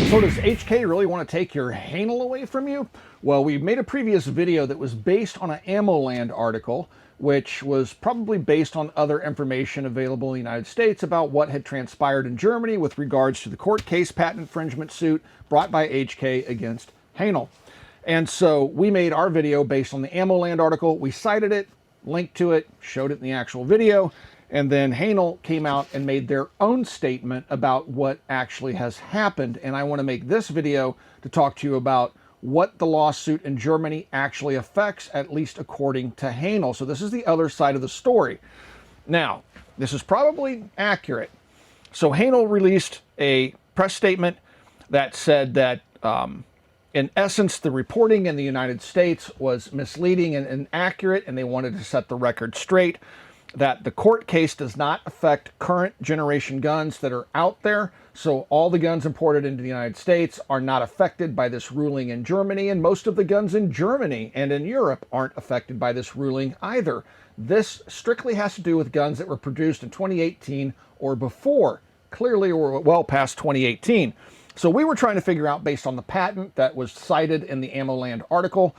So does HK really want to take your Haenel away from you? Well, we made a previous video that was based on an Ammoland article, which was probably based on other information available in the United States about what had transpired in Germany with regards to the court case patent infringement suit brought by HK against Haenel. And so we made our video based on the Ammoland article. We cited it, linked to it, showed it in the actual video, and then Haenel came out and made their own statement about what actually has happened. And I want to make this video to talk to you about what the lawsuit in Germany actually affects, at least according to Haenel. So this is the other side of the story. Now, this is probably accurate. So Haenel released a press statement that said that in essence, the reporting in the United States was misleading and inaccurate, and they wanted to set the record straight that the court case does not affect current generation guns that are out there. So all the guns imported into the United States are not affected by this ruling in Germany, and most of the guns in Germany and in Europe aren't affected by this ruling either. This strictly has to do with guns that were produced in 2018 or before. Clearly, we're well past 2018. So we were trying to figure out, based on the patent that was cited in the Ammoland article,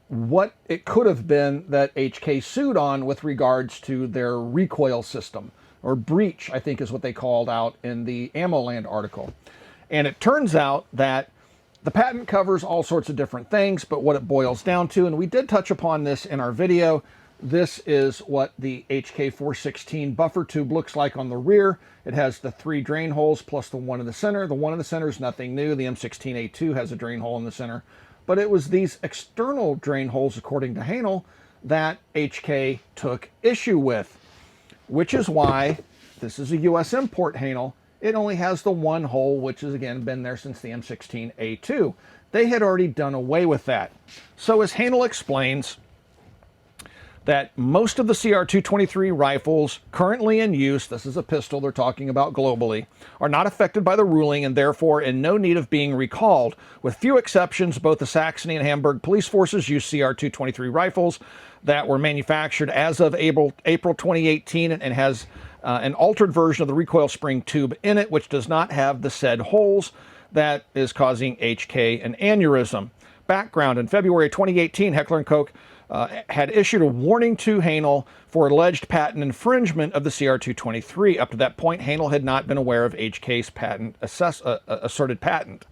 what it could have been that HK sued on with regards to their recoil system, or breach, I think is what they called out in the Ammoland article. And it turns out that the patent covers all sorts of different things, but what it boils down to, and we did touch upon this in our video, this is what the HK416 buffer tube looks like on the rear. It has the 3 drain holes plus the one in the center. The one in the center is nothing new. The M16A2 has a drain hole in the center. But it was these external drain holes, according to Haenel, that HK took issue with, which is why this is a U.S. import Haenel. It only has the one hole, which has, again, been there since the M16A2. They had already done away with that. So as Haenel explains, that most of the CR223 rifles currently in use, this is a pistol they're talking about globally, are not affected by the ruling and therefore in no need of being recalled. With few exceptions, both the Saxony and Hamburg police forces use CR223 rifles that were manufactured as of April 2018 and has an altered version of the recoil spring tube in it, which does not have the said holes that is causing HK an aneurysm. Background: in February 2018, Heckler & Koch had issued a warning to Haenel for alleged patent infringement of the CR223. Up to that point, Haenel had not been aware of HK's asserted patent.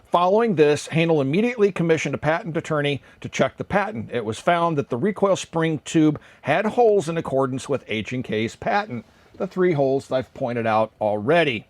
Following this, Haenel immediately commissioned a patent attorney to check the patent. It was found that the recoil spring tube had holes in accordance with H&K's patent, the 3 holes that I've pointed out already.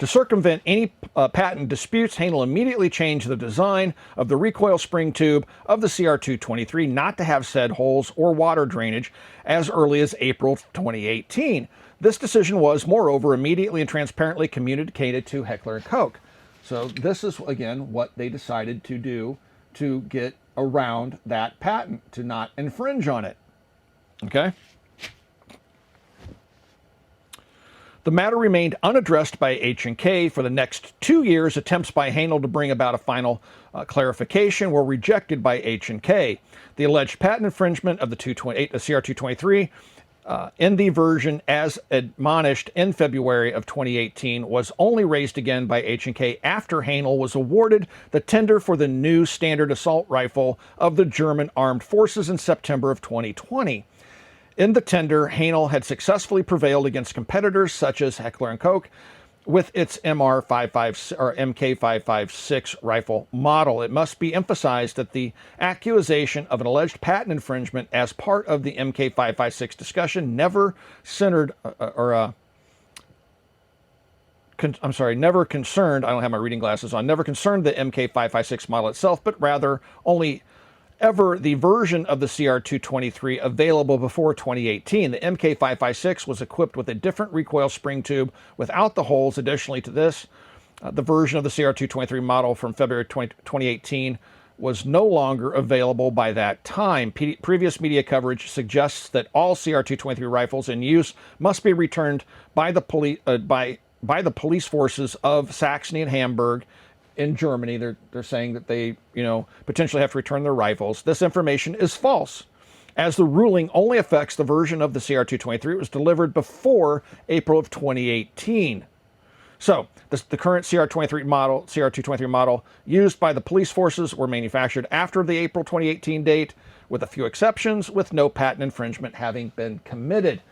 To circumvent any patent disputes, Haenel immediately changed the design of the recoil spring tube of the CR223 not to have said holes or water drainage as early as April 2018. This decision was, moreover, immediately and transparently communicated to Heckler & Koch. So this is, again, what they decided to do to get around that patent, to not infringe on it. Okay? The matter remained unaddressed by H&K for the next 2 years. Attempts by Haenel to bring about a final clarification were rejected by H&K. The alleged patent infringement of the CR223 in the version as admonished in February of 2018 was only raised again by H&K after Haenel was awarded the tender for the new standard assault rifle of the German Armed Forces in September of 2020. In the tender, Haenel had successfully prevailed against competitors such as Heckler & Koch with its MK556 rifle model. It must be emphasized that the accusation of an alleged patent infringement as part of the MK556 discussion never centered never concerned, I don't have my reading glasses on, never concerned the MK556 model itself, but rather only ever the version of the CR223 available before 2018. The MK556 was equipped with a different recoil spring tube without the holes. Additionally to this, the version of the CR223 model from February 2018 was no longer available by that time. Previous media coverage suggests that all CR223 rifles in use must be returned by the police forces of Saxony and Hamburg in Germany. They're saying that they, potentially have to return their rifles. This information is false, as the ruling only affects the version of the CR223 that was delivered before April of 2018. So the current CR223 model used by the police forces were manufactured after the April 2018 date, with a few exceptions, with no patent infringement having been committed.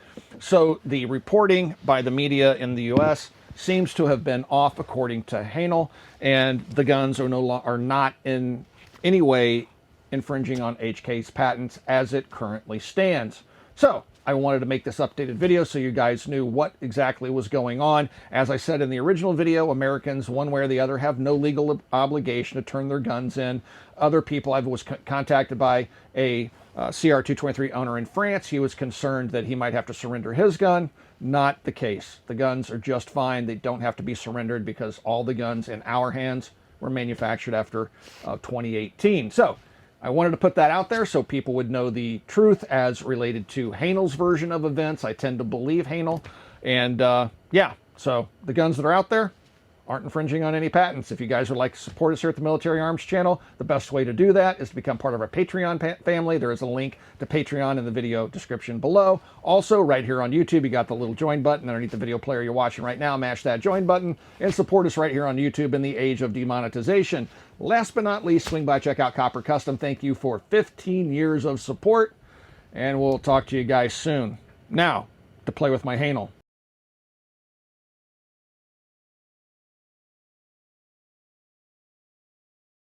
So the reporting by the media in the U.S. seems to have been off, according to Haenel, and the guns are not in any way infringing on HK's patents as it currently stands. So I wanted to make this updated video so you guys knew what exactly was going on. As I said in the original video, Americans, one way or the other, have no legal obligation to turn their guns in. Other people, I was contacted by a CR223 owner in France. He was concerned that he might have to surrender his gun. Not the case. The guns are just fine. They don't have to be surrendered because all the guns in our hands were manufactured after 2018. So I wanted to put that out there so people would know the truth as related to Haenel's version of events. I tend to believe Haenel. And yeah, so the guns that are out there aren't infringing on any patents. If you guys would like to support us here at the Military Arms Channel, the best way to do that is to become part of our Patreon family. There is a link to Patreon in the video description below. Also, right here on YouTube, you got the little join button underneath the video player you're watching right now. Mash that join button and support us right here on YouTube in the age of demonetization. Last but not least, swing by, check out Copper Custom. Thank you for 15 years of support, and we'll talk to you guys soon. Now, to play with my Haenel.